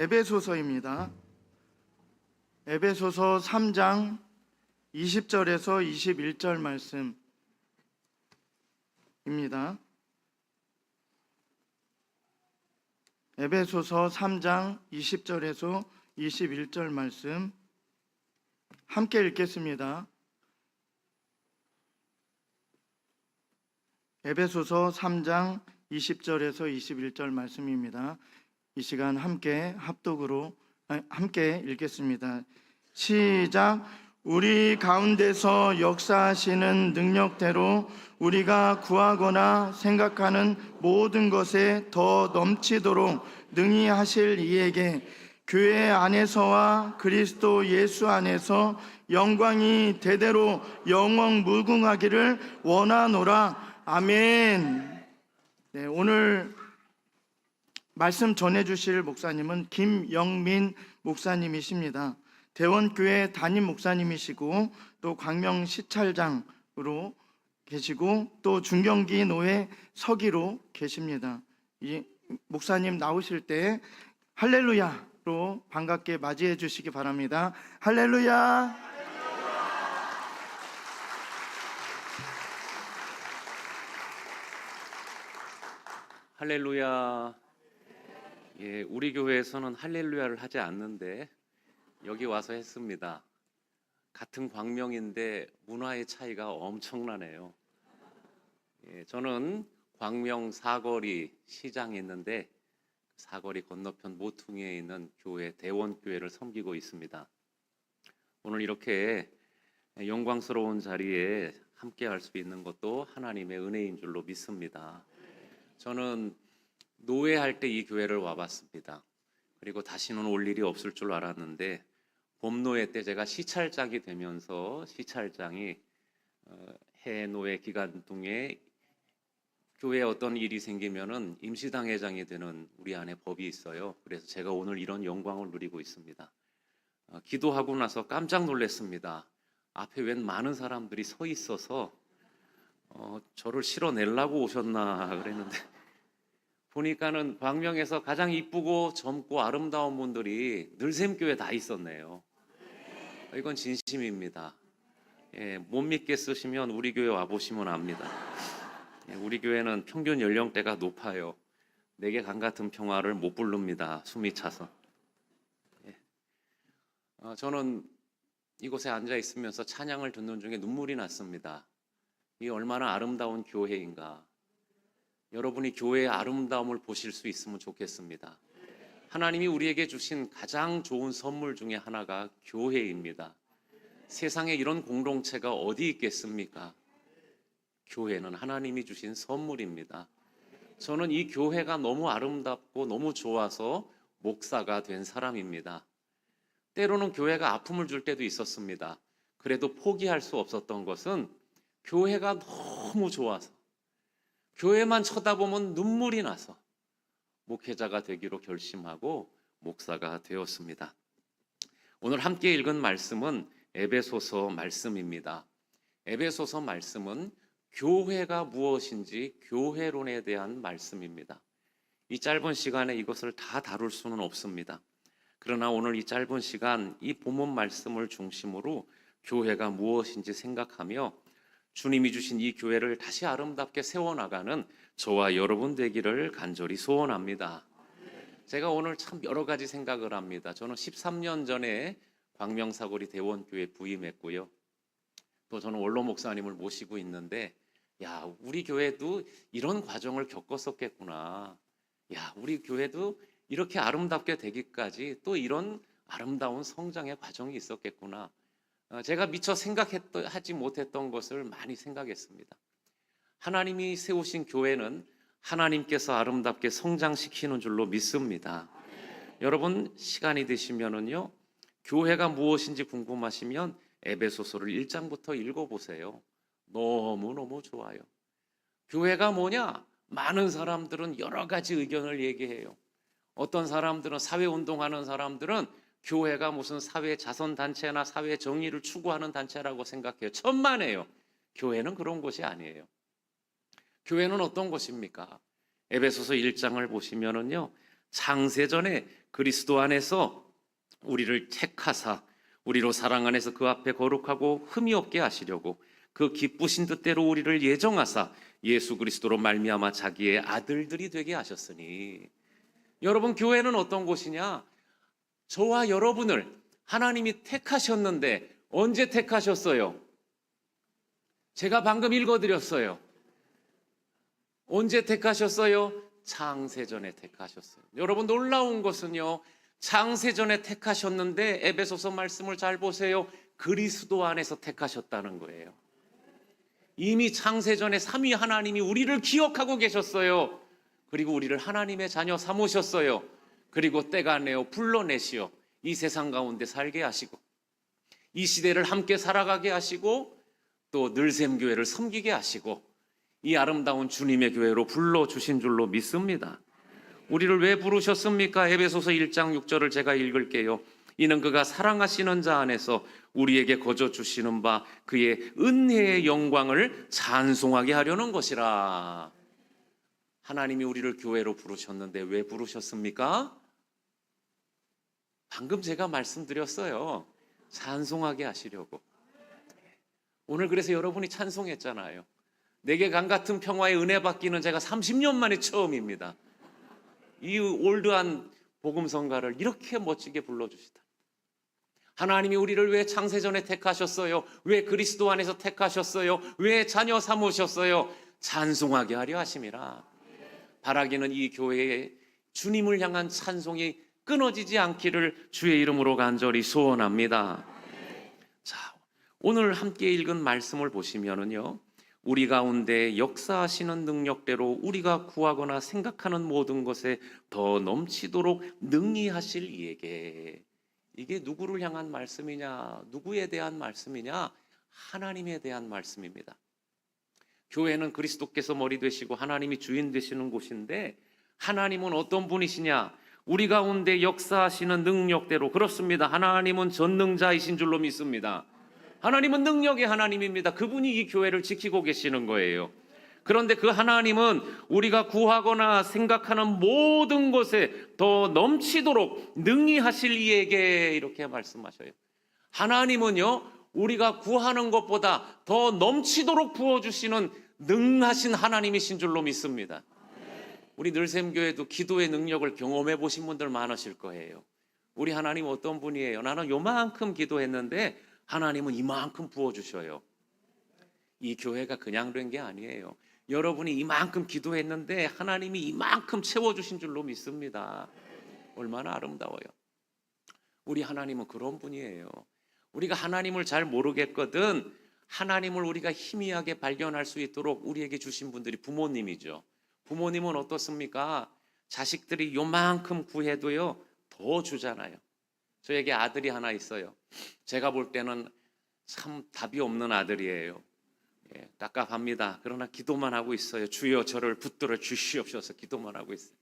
에베소서입니다. 에베소서 3장 20절에서 21절 말씀입니다. 에베소서 3장 20절에서 21절 말씀 함께 읽겠습니다. 에베소서 3장 20절에서 21절 말씀입니다. 이 시간 함께 읽겠습니다. 시작. 우리 가운데서 역사하시는 능력대로 우리가 구하거나 생각하는 모든 것에 더 넘치도록 능히 하실 이에게 교회 안에서와 그리스도 예수 안에서 영광이 대대로 영원 무궁하기를 원하노라. 아멘. 네, 오늘 말씀 전해주실 목사님은 김영민 목사님이십니다. 대원교회 담임 목사님이시고 또 광명 시찰장으로 계시고 또 중경기 노회 서기로 계십니다. 이 목사님 나오실 때 할렐루야로 반갑게 맞이해 주시기 바랍니다. 할렐루야. 할렐루야. 예, 우리 교회에서는 할렐루야를 하지 않는데 여기 와서 했습니다. 같은 광명인데 문화의 차이가 엄청나네요. 예, 저는 광명 사거리 시장에 있는데 사거리 건너편 모퉁이에 있는 교회 대원교회를 섬기고 있습니다. 오늘 이렇게 영광스러운 자리에 함께 할 수 있는 것도 하나님의 은혜인 줄로 믿습니다. 저는 노회할 때 이 교회를 와봤습니다. 그리고 다시는 올 일이 없을 줄 알았는데 봄노회 때 제가 시찰장이 되면서 시찰장이 해노회 기간 중에 교회에 어떤 일이 생기면은 임시당회장이 되는 우리 안에 법이 있어요. 그래서 제가 오늘 이런 영광을 누리고 있습니다. 기도하고 나서 깜짝 놀랐습니다. 앞에 웬 많은 사람들이 서 있어서 저를 실어내려고 오셨나 그랬는데 보니까는 광명에서 가장 이쁘고 젊고 아름다운 분들이 늘샘교회 다 있었네요. 이건 진심입니다. 예, 못 믿겠으시면 우리 교회 와보시면 압니다. 예, 우리 교회는 평균 연령대가 높아요. 내게 강 같은 평화를 못 부릅니다. 숨이 차서. 예. 저는 이곳에 앉아 있으면서 찬양을 듣는 중에 눈물이 났습니다. 이 얼마나 아름다운 교회인가. 여러분이 교회의 아름다움을 보실 수 있으면 좋겠습니다. 하나님이 우리에게 주신 가장 좋은 선물 중에 하나가 교회입니다. 세상에 이런 공동체가 어디 있겠습니까? 교회는 하나님이 주신 선물입니다. 저는 이 교회가 너무 아름답고 너무 좋아서 목사가 된 사람입니다. 때로는 교회가 아픔을 줄 때도 있었습니다. 그래도 포기할 수 없었던 것은 교회가 너무 좋아서 교회만 쳐다보면 눈물이 나서 목회자가 되기로 결심하고 목사가 되었습니다. 오늘 함께 읽은 말씀은 에베소서 말씀입니다. 에베소서 말씀은 교회가 무엇인지 교회론에 대한 말씀입니다. 이 짧은 시간에 이것을 다 다룰 수는 없습니다. 그러나 오늘 이 짧은 시간 이 본문 말씀을 중심으로 교회가 무엇인지 생각하며 주님이 주신 이 교회를 다시 아름답게 세워나가는 저와 여러분 되기를 간절히 소원합니다. 제가 오늘 참 여러 가지 생각을 합니다. 저는 13년 전에 광명사거리 대원교회 부임했고요. 또 저는 원로 목사님을 모시고 있는데 야, 우리 교회도 이런 과정을 겪었었겠구나. 야, 우리 교회도 이렇게 아름답게 되기까지 또 이런 아름다운 성장의 과정이 있었겠구나. 제가 미처 생각하지 못했던 것을 많이 생각했습니다. 하나님이 세우신 교회는 하나님께서 아름답게 성장시키는 줄로 믿습니다. 여러분 시간이 되시면은요, 교회가 무엇인지 궁금하시면 에베소서를 1장부터 읽어보세요. 너무너무 좋아요. 교회가 뭐냐? 많은 사람들은 여러 가지 의견을 얘기해요. 어떤 사람들은 사회운동하는 사람들은 교회가 무슨 사회 자선단체나 사회 정의를 추구하는 단체라고 생각해요. 천만에요. 교회는 그런 곳이 아니에요. 교회는 어떤 곳입니까? 에베소서 1장을 보시면은요, 창세전에 그리스도 안에서 우리를 택하사 우리로 사랑 안에서 그 앞에 거룩하고 흠이 없게 하시려고 그 기쁘신 뜻대로 우리를 예정하사 예수 그리스도로 말미암아 자기의 아들들이 되게 하셨으니. 여러분, 교회는 어떤 곳이냐? 저와 여러분을 하나님이 택하셨는데 언제 택하셨어요? 제가 방금 읽어드렸어요. 언제 택하셨어요? 창세전에 택하셨어요. 여러분, 놀라운 것은요, 창세전에 택하셨는데 에베소서 말씀을 잘 보세요. 그리스도 안에서 택하셨다는 거예요. 이미 창세전에 삼위 하나님이 우리를 기억하고 계셨어요. 그리고 우리를 하나님의 자녀 삼으셨어요. 그리고 때가 내어 불러내시어 이 세상 가운데 살게 하시고 이 시대를 함께 살아가게 하시고 또 늘샘교회를 섬기게 하시고 이 아름다운 주님의 교회로 불러주신 줄로 믿습니다. 우리를 왜 부르셨습니까? 에베소서 1장 6절을 제가 읽을게요. 이는 그가 사랑하시는 자 안에서 우리에게 거저 주시는 바 그의 은혜의 영광을 찬송하게 하려는 것이라. 하나님이 우리를 교회로 부르셨는데 왜 부르셨습니까? 방금 제가 말씀드렸어요. 찬송하게 하시려고. 오늘 그래서 여러분이 찬송했잖아요. 내게 강 같은 평화의 은혜 받기는 제가 30년 만에 처음입니다. 이 올드한 복음성가를 이렇게 멋지게 불러주시다. 하나님이 우리를 왜 창세전에 택하셨어요? 왜 그리스도 안에서 택하셨어요? 왜 자녀 삼으셨어요? 찬송하게 하려 하심이라. 바라기는 이 교회에 주님을 향한 찬송이 끊어지지 않기를 주의 이름으로 간절히 소원합니다. 자, 오늘 함께 읽은 말씀을 보시면은요, 우리 가운데 역사하시는 능력대로 우리가 구하거나 생각하는 모든 것에 더 넘치도록 능히 하실 이에게. 이게 누구를 향한 말씀이냐? 누구에 대한 말씀이냐? 하나님에 대한 말씀입니다. 교회는 그리스도께서 머리 되시고 하나님이 주인 되시는 곳인데, 하나님은 어떤 분이시냐? 우리 가운데 역사하시는 능력대로. 그렇습니다. 하나님은 전능자이신 줄로 믿습니다. 하나님은 능력의 하나님입니다. 그분이 이 교회를 지키고 계시는 거예요. 그런데 그 하나님은 우리가 구하거나 생각하는 모든 것에 더 넘치도록 능히 하실 이에게, 이렇게 말씀하셔요. 하나님은요, 우리가 구하는 것보다 더 넘치도록 부어주시는 능하신 하나님이신 줄로 믿습니다. 우리 늘샘교회도 기도의 능력을 경험해 보신 분들 많으실 거예요. 우리 하나님 어떤 분이에요? 나는 요만큼 기도했는데 하나님은 이만큼 부어주셔요. 이 교회가 그냥 된 게 아니에요. 여러분이 이만큼 기도했는데 하나님이 이만큼 채워주신 줄로 믿습니다. 얼마나 아름다워요. 우리 하나님은 그런 분이에요. 우리가 하나님을 잘 모르겠거든 하나님을 우리가 희미하게 발견할 수 있도록 우리에게 주신 분들이 부모님이죠. 부모님은 어떻습니까? 자식들이 요만큼 구해도요 더 주잖아요. 저에게 아들이 하나 있어요. 제가 볼 때는 참 답이 없는 아들이에요. 답답합니다. 그러나 기도만 하고 있어요. 주여 저를 붙들어 주시옵소서 기도만 하고 있어요.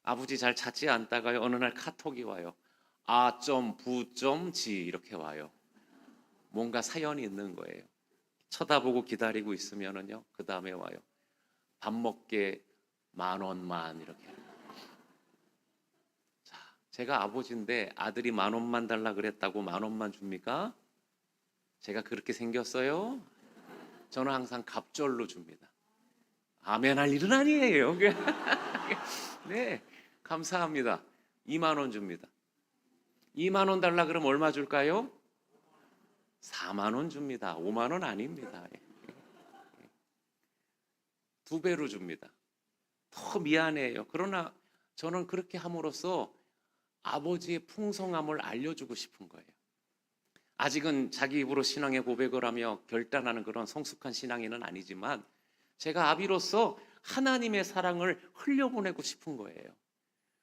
아버지 잘 찾지 않다가요 어느 날 카톡이 와요. 아.부.지 이렇게 와요. 뭔가 사연이 있는 거예요. 쳐다보고 기다리고 있으면은요 그 다음에 와요. 밥 먹게 10,000원만 이렇게. 자, 제가 아버지인데 아들이 10,000원만 달라 그랬다고 10,000원만 줍니까? 제가 그렇게 생겼어요? 저는 항상 갑절로 줍니다. 아멘 할 일은 아니에요. 네, 감사합니다. 20,000원 줍니다. 20,000원 달라 그러면 얼마 줄까요? 40,000원 줍니다. 50,000원 아닙니다. 2배로 줍니다. 더 미안해요. 그러나 저는 그렇게 함으로써 아버지의 풍성함을 알려주고 싶은 거예요. 아직은 자기 입으로 신앙의 고백을 하며 결단하는 그런 성숙한 신앙인은 아니지만 제가 아비로서 하나님의 사랑을 흘려보내고 싶은 거예요.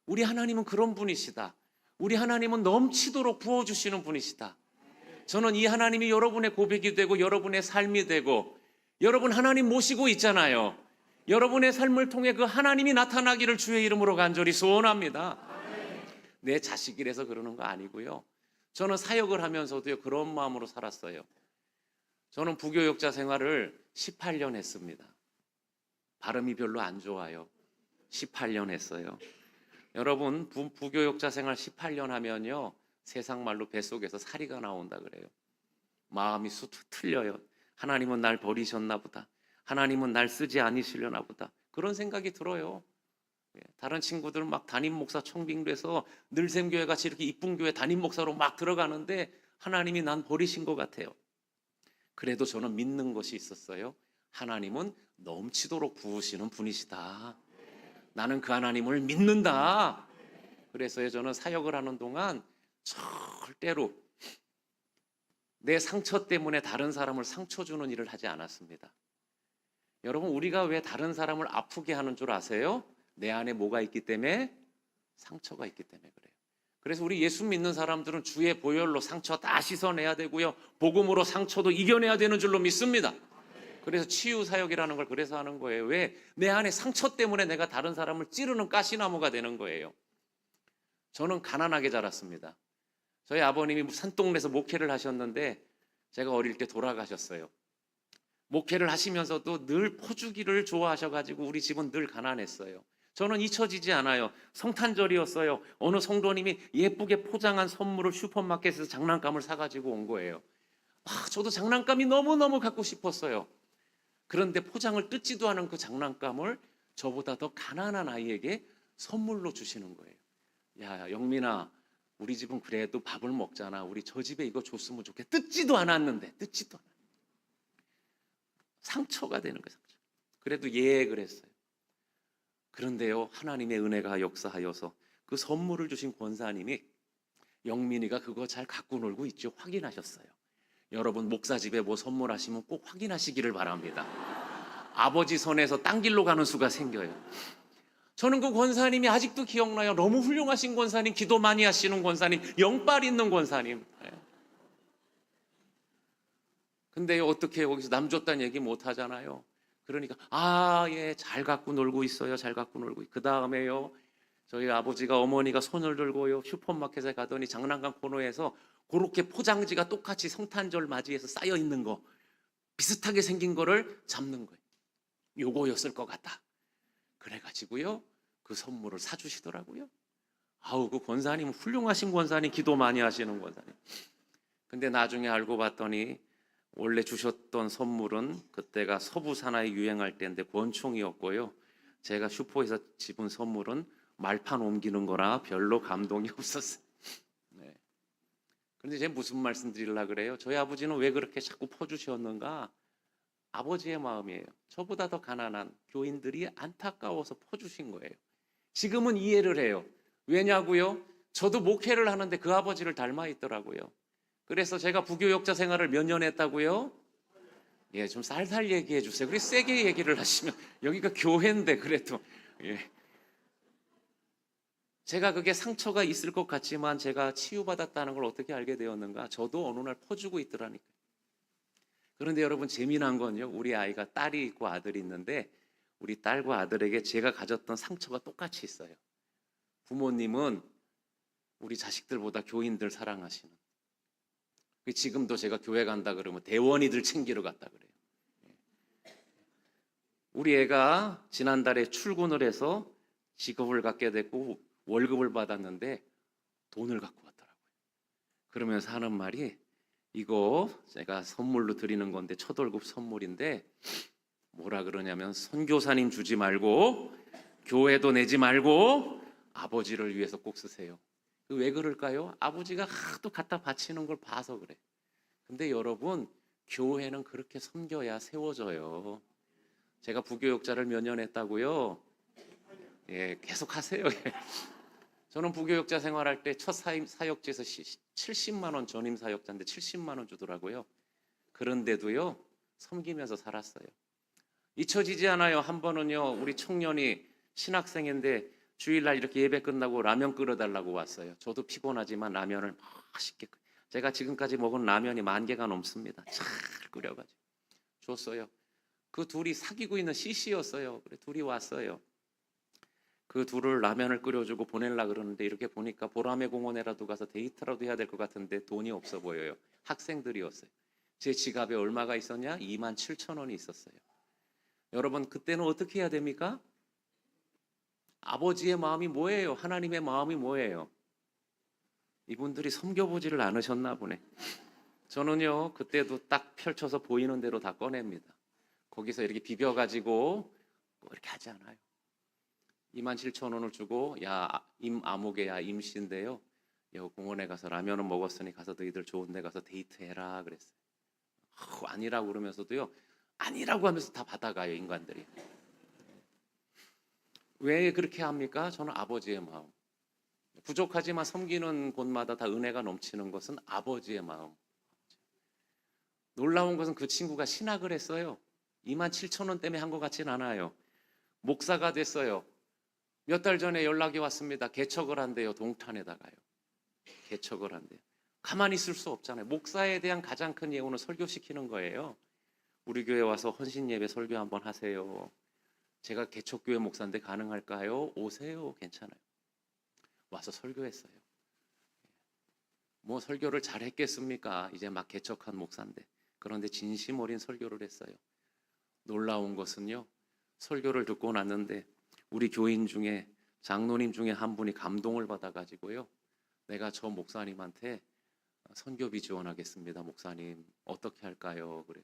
우리 하나님은 그런 분이시다. 우리 하나님은 넘치도록 부어주시는 분이시다. 저는 이 하나님이 여러분의 고백이 되고 여러분의 삶이 되고, 여러분 하나님 모시고 있잖아요. 여러분의 삶을 통해 그 하나님이 나타나기를 주의 이름으로 간절히 소원합니다. 내 자식이라서 그러는 거 아니고요. 저는 사역을 하면서도요 그런 마음으로 살았어요. 저는 부교역자 생활을 18년 했습니다. 발음이 별로 안 좋아요. 18년 했어요. 여러분 부교육자 생활 18년 하면요 세상 말로 뱃속에서 사리가 나온다 그래요. 마음이 틀려요. 하나님은 날 버리셨나 보다. 하나님은 날 쓰지 않으시려나 보다. 그런 생각이 들어요. 다른 친구들은 막 담임 목사 청빙돼서 늘샘교회 같이 이렇게 이쁜 교회 담임 목사로 막 들어가는데 하나님이 난 버리신 것 같아요. 그래도 저는 믿는 것이 있었어요. 하나님은 넘치도록 부으시는 분이시다. 나는 그 하나님을 믿는다. 그래서 저는 사역을 하는 동안 절대로 내 상처 때문에 다른 사람을 상처 주는 일을 하지 않았습니다. 여러분 우리가 왜 다른 사람을 아프게 하는 줄 아세요? 내 안에 뭐가 있기 때문에? 상처가 있기 때문에 그래요. 그래서 우리 예수 믿는 사람들은 주의 보혈로 상처 다 씻어내야 되고요. 복음으로 상처도 이겨내야 되는 줄로 믿습니다. 그래서 치유 사역이라는 걸 그래서 하는 거예요. 왜? 내 안에 상처 때문에 내가 다른 사람을 찌르는 가시나무가 되는 거예요. 저는 가난하게 자랐습니다. 저희 아버님이 산동네에서 목회를 하셨는데 제가 어릴 때 돌아가셨어요. 목회를 하시면서도 늘 퍼주기를 좋아하셔가지고 우리 집은 늘 가난했어요. 저는 잊혀지지 않아요. 성탄절이었어요. 어느 성도님이 예쁘게 포장한 선물을 슈퍼마켓에서 장난감을 사가지고 온 거예요. 저도 장난감이 너무너무 갖고 싶었어요. 그런데 포장을 뜯지도 않은 그 장난감을 저보다 더 가난한 아이에게 선물로 주시는 거예요. 야, 영민아, 우리 집은 그래도 밥을 먹잖아. 우리 저 집에 이거 줬으면 좋겠다. 뜯지도 않았는데, 뜯지도 않았는데. 상처가 되는 거예요. 상처. 그래도 그랬어요. 그런데요, 하나님의 은혜가 역사하여서 그 선물을 주신 권사님이 영민이가 그거 잘 갖고 놀고 있죠. 확인하셨어요. 여러분 목사 집에 뭐 선물하시면 꼭 확인하시기를 바랍니다. 아버지 손에서 딴 길로 가는 수가 생겨요. 저는 그 권사님이 아직도 기억나요. 너무 훌륭하신 권사님, 기도 많이 하시는 권사님, 영빨 있는 권사님. 근데 어떻게 여기서 남 줬다는 얘기 못 하잖아요. 그러니까 예, 잘 갖고 놀고 있어요. 잘 갖고 놀고. 그 다음에요, 저희 아버지가 어머니가 손을 들고요 슈퍼마켓에 가더니 장난감 코너에서 그렇게 포장지가 똑같이 성탄절 맞이해서 쌓여 있는 거 비슷하게 생긴 거를 잡는 거예요. 요거였을 것 같다. 그래가지고요 그 선물을 사주시더라고요. 그 권사님 훌륭하신 권사님, 기도 많이 하시는 권사님. 근데 나중에 알고 봤더니 원래 주셨던 선물은 그때가 서부 사나이 유행할 때인데 권총이었고요. 제가 슈퍼에서 집은 선물은 말판 옮기는 거라 별로 감동이 없었어요. 네. 그런데 제가 무슨 말씀 드리려고 그래요? 저희 아버지는 왜 그렇게 자꾸 퍼주셨는가? 아버지의 마음이에요. 저보다 더 가난한 교인들이 안타까워서 퍼주신 거예요. 지금은 이해를 해요. 왜냐고요? 저도 목회를 하는데 그 아버지를 닮아 있더라고요. 그래서 제가 부교역자 생활을 몇 년 했다고요? 좀 살살 얘기해 주세요. 그래 세게 얘기를 하시면 여기가 교회인데 그래도 제가 그게 상처가 있을 것 같지만 제가 치유받았다는 걸 어떻게 알게 되었는가? 저도 어느 날 퍼주고 있더라니까요. 그런데 여러분 재미난 건요, 우리 아이가 딸이 있고 아들이 있는데 우리 딸과 아들에게 제가 가졌던 상처가 똑같이 있어요. 부모님은 우리 자식들보다 교인들 사랑하시는. 지금도 제가 교회 간다 그러면 대원이들 챙기러 갔다 그래요. 우리 애가 지난달에 출근을 해서 직업을 갖게 됐고 월급을 받았는데 돈을 갖고 왔더라고요. 그러면서 하는 말이, 이거 제가 선물로 드리는 건데 첫 월급 선물인데 뭐라 그러냐면, 선교사님 주지 말고 교회도 내지 말고 아버지를 위해서 꼭 쓰세요. 왜 그럴까요? 아버지가 하도 갖다 바치는 걸 봐서 그래. 근데 여러분, 교회는 그렇게 섬겨야 세워져요. 제가 부교육자를 몇 년 했다고요? 계속 하세요. 저는 부교육자 생활할 때 첫 사역지에서 70만 원, 전임 사역자인데 70만 원 주더라고요. 그런데도요 섬기면서 살았어요. 잊혀지지 않아요. 한 번은요, 우리 청년이 신학생인데 주일날 이렇게 예배 끝나고 라면 끓여달라고 왔어요. 저도 피곤하지만 라면을 맛있게, 제가 지금까지 먹은 라면이 10,000개가 넘습니다. 잘 끓여가지고 줬어요. 그 둘이 사귀고 있는 CC였어요. 그래 둘이 왔어요. 그 둘을 라면을 끓여주고 보내려고 그러는데 이렇게 보니까 보라매 공원에라도 가서 데이트라도 해야 될 것 같은데 돈이 없어 보여요. 학생들이었어요. 제 지갑에 얼마가 있었냐? 27,000원이 있었어요. 여러분, 그때는 어떻게 해야 됩니까? 아버지의 마음이 뭐예요? 하나님의 마음이 뭐예요? 이분들이 섬겨보지를 않으셨나 보네. 저는요, 그때도 딱 펼쳐서 보이는 대로 다 꺼냅니다. 거기서 이렇게 비벼가지고 뭐 이렇게 하지 않아요. 27,000원을 주고, 야, 임아무개야, 임씨인데요. 공원에 가서 라면은 먹었으니 가서 너희들 좋은 데 가서 데이트해라 그랬어요. 아니라고 그러면서도요, 아니라고 하면서 다 받아가요, 인간들이. 왜 그렇게 합니까? 저는 아버지의 마음. 부족하지만 섬기는 곳마다 다 은혜가 넘치는 것은 아버지의 마음. 놀라운 것은 그 친구가 신학을 했어요. 27,000원 때문에 한 것 같진 않아요. 목사가 됐어요. 몇 달 전에 연락이 왔습니다. 개척을 한대요. 동탄에다가요. 개척을 한대요. 가만히 있을 수 없잖아요. 목사에 대한 가장 큰 예우는 설교시키는 거예요. 우리 교회 와서 헌신 예배 설교 한번 하세요. 제가 개척교회 목사인데 가능할까요? 오세요. 괜찮아요. 와서 설교했어요. 뭐 설교를 잘 했겠습니까? 이제 막 개척한 목사인데. 그런데 진심 어린 설교를 했어요. 놀라운 것은요, 설교를 듣고 났는데 우리 교인 중에 장로님 중에 한 분이 감동을 받아가지고요, 내가 저 목사님한테 선교비 지원하겠습니다. 목사님 어떻게 할까요? 그래.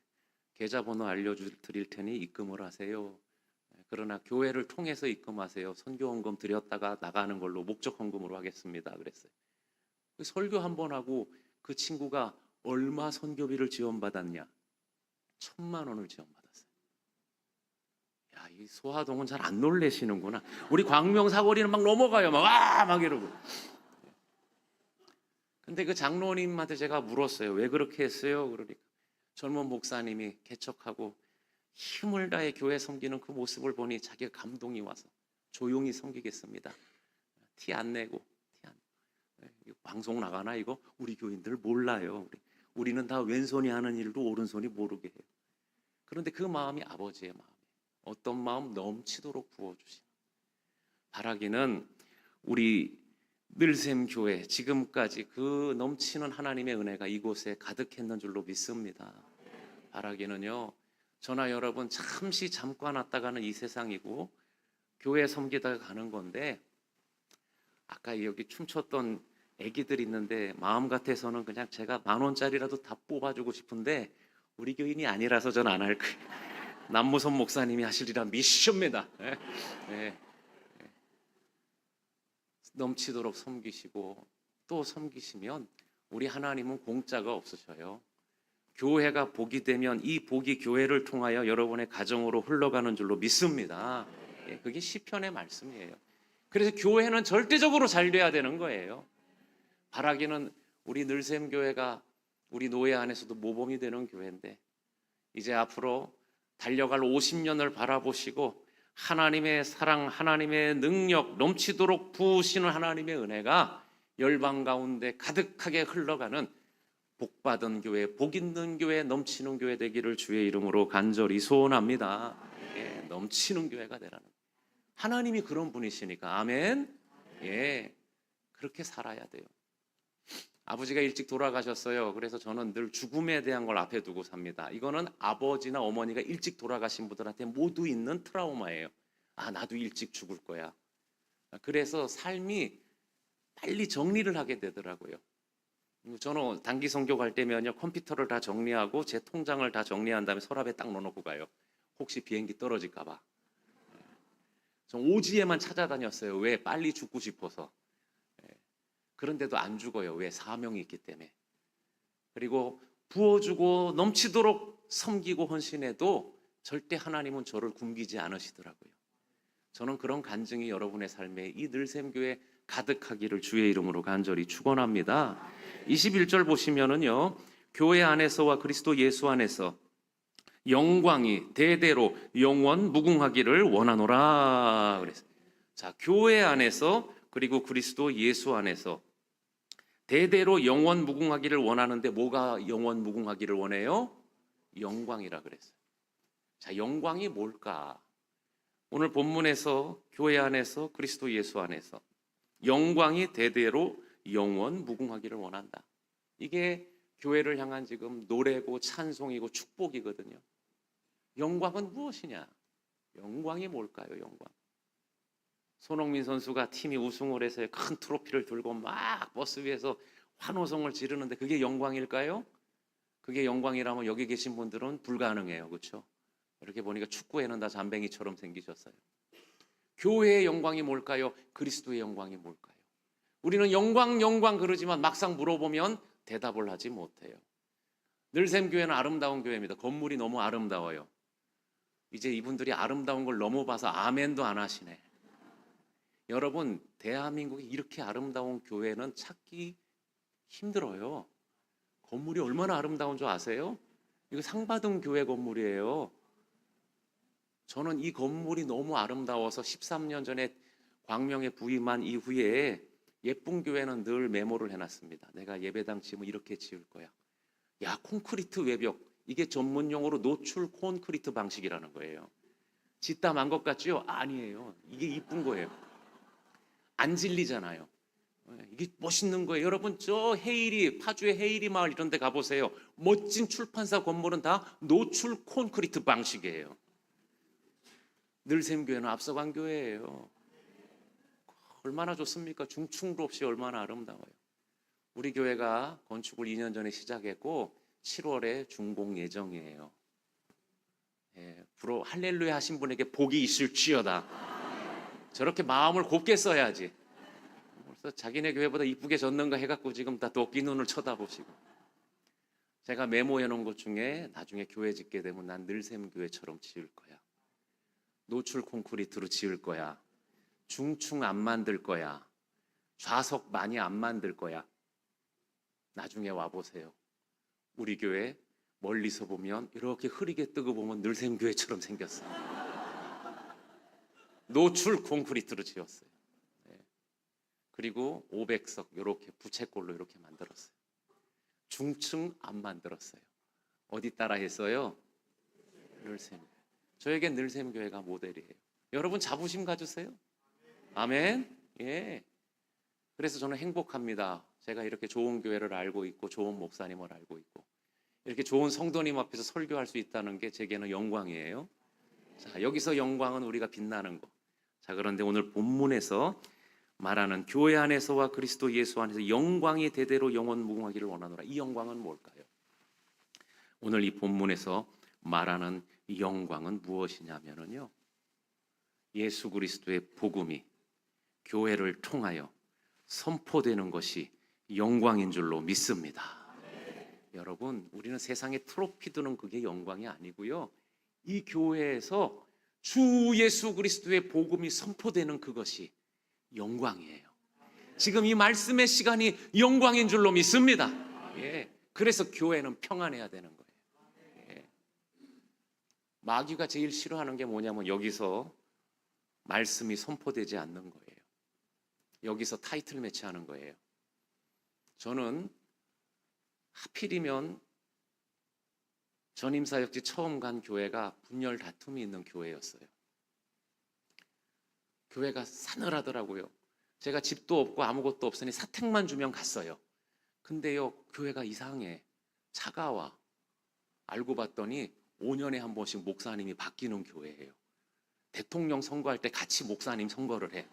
계좌번호 알려드릴 테니 입금을 하세요. 그러나 교회를 통해서 입금하세요. 선교헌금 드렸다가 나가는 걸로 목적헌금으로 하겠습니다. 그랬어요. 설교 한 번 하고 그 친구가 얼마 선교비를 지원받았냐? 1,000만 원을 지원받았어요. 야, 이 소화동은 잘 안 놀래시는구나. 우리 광명 사거리는 막 넘어가요. 막 이러고. 근데 그 장로님한테 제가 물었어요. 왜 그렇게 했어요? 그러니까 젊은 목사님이 개척하고 힘을 다해 교회 섬기는 그 모습을 보니 자기가 감동이 와서 조용히 섬기겠습니다. 티 안 내고. 방송 나가나 이거? 우리 교인들 몰라요. 우리는 다 왼손이 하는 일도 오른손이 모르게 해요. 그런데 그 마음이 아버지의 마음이에요. 어떤 마음? 넘치도록 부어주시는. 바라기는 우리 늘샘 교회 지금까지 그 넘치는 하나님의 은혜가 이곳에 가득했는 줄로 믿습니다. 바라기는요, 저나 여러분 잠깐 왔다가는 이 세상이고 교회 섬기다가 가는 건데, 아까 여기 춤췄던 애기들 있는데 마음 같아서는 그냥 제가 10,000원짜리라도 다 뽑아주고 싶은데 우리 교인이 아니라서 저는 안 할 거예요. 남무선 목사님이 하시리라 미션입니다. 네. 넘치도록 섬기시고 또 섬기시면 우리 하나님은 공짜가 없으셔요. 교회가 복이 되면 이 복이 교회를 통하여 여러분의 가정으로 흘러가는 줄로 믿습니다. 그게 시편의 말씀이에요. 그래서 교회는 절대적으로 잘 돼야 되는 거예요. 바라기는 우리 늘샘 교회가 우리 노예 안에서도 모범이 되는 교회인데, 이제 앞으로 달려갈 50년을 바라보시고 하나님의 사랑, 하나님의 능력 넘치도록 부으시는 하나님의 은혜가 열방 가운데 가득하게 흘러가는 복받은 교회, 복 있는 교회, 넘치는 교회 되기를 주의 이름으로 간절히 소원합니다. 넘치는 교회가 되라는, 하나님이 그런 분이시니까. 아멘. 그렇게 살아야 돼요. 아버지가 일찍 돌아가셨어요. 그래서 저는 늘 죽음에 대한 걸 앞에 두고 삽니다. 이거는 아버지나 어머니가 일찍 돌아가신 분들한테 모두 있는 트라우마예요. 나도 일찍 죽을 거야. 그래서 삶이 빨리 정리를 하게 되더라고요. 저는 단기 선교 갈 때면요, 컴퓨터를 다 정리하고 제 통장을 다 정리한 다음에 서랍에 딱 넣어놓고 가요. 혹시 비행기 떨어질까 봐. 전 오지에만 찾아다녔어요. 왜? 빨리 죽고 싶어서. 그런데도 안 죽어요. 왜? 사명이 있기 때문에. 그리고 부어주고 넘치도록 섬기고 헌신해도 절대 하나님은 저를 굶기지 않으시더라고요. 저는 그런 간증이 여러분의 삶에 이 늘샘교회 가득하기를 주의 이름으로 간절히 축원합니다. 21절 보시면은요, 교회 안에서와 그리스도 예수 안에서 영광이 대대로 영원 무궁하기를 원하노라 그랬어요. 자, 교회 안에서 그리고 그리스도 예수 안에서 대대로 영원 무궁하기를 원하는데 뭐가 영원 무궁하기를 원해요? 영광이라 그랬어요. 자, 영광이 뭘까? 오늘 본문에서 교회 안에서 그리스도 예수 안에서 영광이 대대로 영원 무궁하기를 원한다. 이게 교회를 향한 지금 노래고 찬송이고 축복이거든요. 영광은 무엇이냐? 영광이 뭘까요? 영광. 손흥민 선수가 팀이 우승을 해서 큰 트로피를 들고 막 버스 위에서 환호성을 지르는데 그게 영광일까요? 그게 영광이라면 여기 계신 분들은 불가능해요. 그렇죠? 이렇게 보니까 축구에는 다 잠뱅이처럼 생기셨어요. 교회의 영광이 뭘까요? 그리스도의 영광이 뭘까요? 우리는 영광 영광 그러지만 막상 물어보면 대답을 하지 못해요. 늘샘교회는 아름다운 교회입니다. 건물이 너무 아름다워요. 이제 이분들이 아름다운 걸 너무 봐서 아멘도 안 하시네. 여러분, 대한민국이 이렇게 아름다운 교회는 찾기 힘들어요. 건물이 얼마나 아름다운 줄 아세요? 이거 상 받은 교회 건물이에요. 저는 이 건물이 너무 아름다워서 13년 전에 광명에 부임한 이후에 예쁜 교회는 늘 메모를 해놨습니다. 내가 예배당 지으면 이렇게 지을 거야. 야, 콘크리트 외벽, 이게 전문 용어로 노출 콘크리트 방식이라는 거예요. 짓담한 것 같죠? 아니에요. 이게 이쁜 거예요. 안 질리잖아요. 이게 멋있는 거예요. 여러분, 저 헤이리, 파주의 헤이리 마을 이런 데 가보세요. 멋진 출판사 건물은 다 노출 콘크리트 방식이에요. 늘샘교회는 앞서간 교회예요. 얼마나 좋습니까? 중충도 없이 얼마나 아름다워요. 우리 교회가 건축을 2년 전에 시작했고 7월에 준공 예정이에요. 불어 할렐루야 하신 분에게 복이 있을지어다. 저렇게 마음을 곱게 써야지. 벌써 자기네 교회보다 이쁘게 졌는가 해갖고 지금 다 도끼 눈을 쳐다보시고. 제가 메모해 놓은 것 중에 나중에 교회 짓게 되면 난 늘샘교회처럼 지을 거야. 노출 콘크리트로 지을 거야. 중충 안 만들 거야. 좌석 많이 안 만들 거야. 나중에 와보세요. 우리 교회 멀리서 보면 이렇게 흐리게 뜨고 보면 늘샘교회처럼 생겼어요. 노출 콘크리트로 지었어요. 그리고 500석 이렇게 부채꼴로 이렇게 만들었어요. 중층 안 만들었어요. 어디 따라 했어요? 늘샘. 저에겐 늘샘교회가 모델이에요. 여러분 자부심 가주세요. 아멘. 예. 그래서 저는 행복합니다. 제가 이렇게 좋은 교회를 알고 있고 좋은 목사님을 알고 있고 이렇게 좋은 성도님 앞에서 설교할 수 있다는 게 제게는 영광이에요. 자, 여기서 영광은 우리가 빛나는 거. 자, 그런데 오늘 본문에서 말하는 교회 안에서와 그리스도 예수 안에서 영광이 대대로 영원 무궁하기를 원하노라. 이 영광은 뭘까요? 오늘 이 본문에서 말하는 이 영광은 무엇이냐면요. 예수 그리스도의 복음이 교회를 통하여 선포되는 것이 영광인 줄로 믿습니다. 여러분, 우리는 세상에 트로피 드는 그게 영광이 아니고요. 이 교회에서 주 예수 그리스도의 복음이 선포되는 그것이 영광이에요. 지금 이 말씀의 시간이 영광인 줄로 믿습니다. 예. 그래서 교회는 평안해야 되는 거예요. 예. 마귀가 제일 싫어하는 게 뭐냐면 여기서 말씀이 선포되지 않는 거예요. 여기서 타이틀 매치하는 거예요. 저는 하필이면 전임사역지 처음 간 교회가 분열 다툼이 있는 교회였어요. 교회가 싸늘하더라고요. 제가 집도 없고 아무것도 없으니 사택만 주면 갔어요. 근데요, 교회가 이상해. 차가워. 알고 봤더니 5년에 한 번씩 목사님이 바뀌는 교회예요. 대통령 선거할 때 같이 목사님 선거를 해.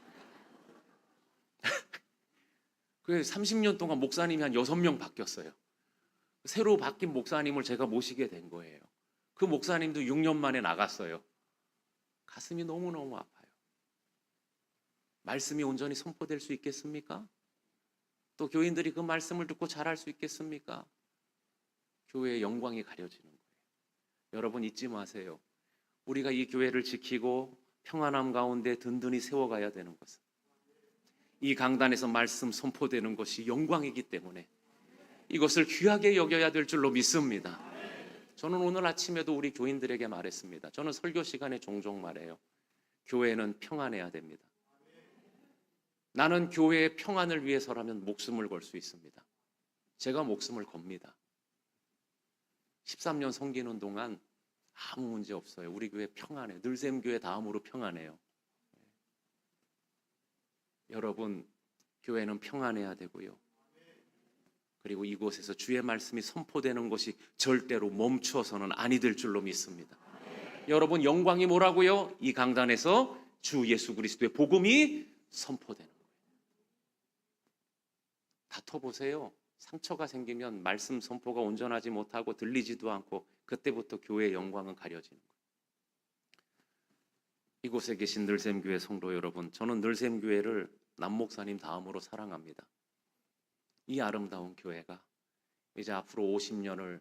그래서 30년 동안 목사님이 한 6명 바뀌었어요. 새로 바뀐 목사님을 제가 모시게 된 거예요. 그 목사님도 6년 만에 나갔어요. 가슴이 너무너무 아파요. 말씀이 온전히 선포될 수 있겠습니까? 또 교인들이 그 말씀을 듣고 잘할 수 있겠습니까? 교회의 영광이 가려지는 거예요. 여러분 잊지 마세요. 우리가 이 교회를 지키고 평안함 가운데 든든히 세워가야 되는 것은 이 강단에서 말씀 선포되는 것이 영광이기 때문에 이것을 귀하게 여겨야 될 줄로 믿습니다. 저는 오늘 아침에도 우리 교인들에게 말했습니다. 저는 설교 시간에 종종 말해요. 교회는 평안해야 됩니다. 나는 교회의 평안을 위해서라면 목숨을 걸 수 있습니다. 제가 목숨을 겁니다. 13년 섬기는 동안 아무 문제 없어요. 우리 교회 평안해. 늘샘교회 다음으로 평안해요. 여러분, 교회는 평안해야 되고요. 그리고 이곳에서 주의 말씀이 선포되는 것이 절대로 멈추어서는 아니 될 줄로 믿습니다. 여러분, 영광이 뭐라고요? 이 강단에서 주 예수 그리스도의 복음이 선포되는 거예요. 다퉈보세요. 상처가 생기면 말씀 선포가 온전하지 못하고 들리지도 않고 그때부터 교회의 영광은 가려지는 거예요. 이곳에 계신 늘샘교회 성도 여러분, 저는 늘샘교회를 남목사님 다음으로 사랑합니다. 이 아름다운 교회가 이제 앞으로 50년을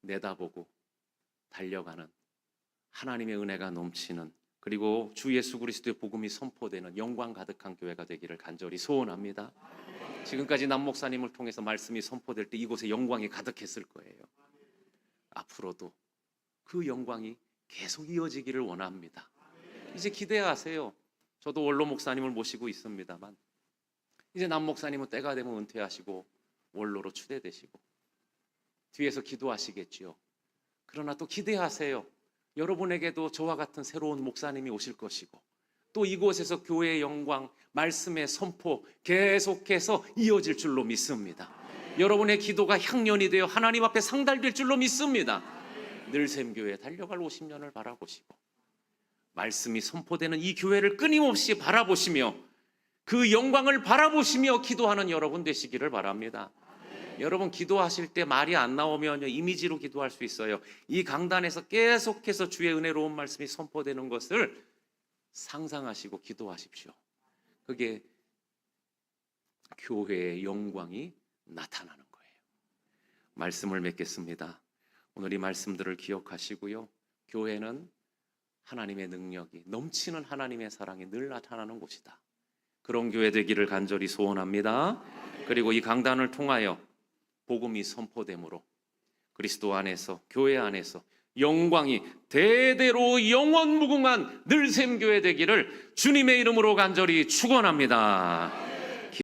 내다보고 달려가는 하나님의 은혜가 넘치는, 그리고 주 예수 그리스도의 복음이 선포되는 영광 가득한 교회가 되기를 간절히 소원합니다. 지금까지 남목사님을 통해서 말씀이 선포될 때 이곳에 영광이 가득했을 거예요. 앞으로도 그 영광이 계속 이어지기를 원합니다. 이제 기대하세요. 저도 원로 목사님을 모시고 있습니다만 이제 남목사님은 때가 되면 은퇴하시고 원로로 추대되시고 뒤에서 기도하시겠지요. 그러나 또 기대하세요. 여러분에게도 저와 같은 새로운 목사님이 오실 것이고 또 이곳에서 교회의 영광, 말씀의 선포 계속해서 이어질 줄로 믿습니다. 여러분의 기도가 향연이 되어 하나님 앞에 상달될 줄로 믿습니다. 늘샘교회 달려갈 50년을 바라보시고 말씀이 선포되는 이 교회를 끊임없이 바라보시며 그 영광을 바라보시며 기도하는 여러분 되시기를 바랍니다. 여러분 기도하실 때 말이 안 나오면 이미지로 기도할 수 있어요. 이 강단에서 계속해서 주의 은혜로운 말씀이 선포되는 것을 상상하시고 기도하십시오. 그게 교회의 영광이 나타나는 거예요. 말씀을 맺겠습니다. 오늘 이 말씀들을 기억하시고요. 교회는 하나님의 능력이 넘치는 하나님의 사랑이 늘 나타나는 곳이다. 그런 교회 되기를 간절히 소원합니다. 그리고 이 강단을 통하여 복음이 선포됨으로 그리스도 안에서, 교회 안에서 영광이 대대로 영원무궁한 늘샘교회 되기를 주님의 이름으로 간절히 축원합니다.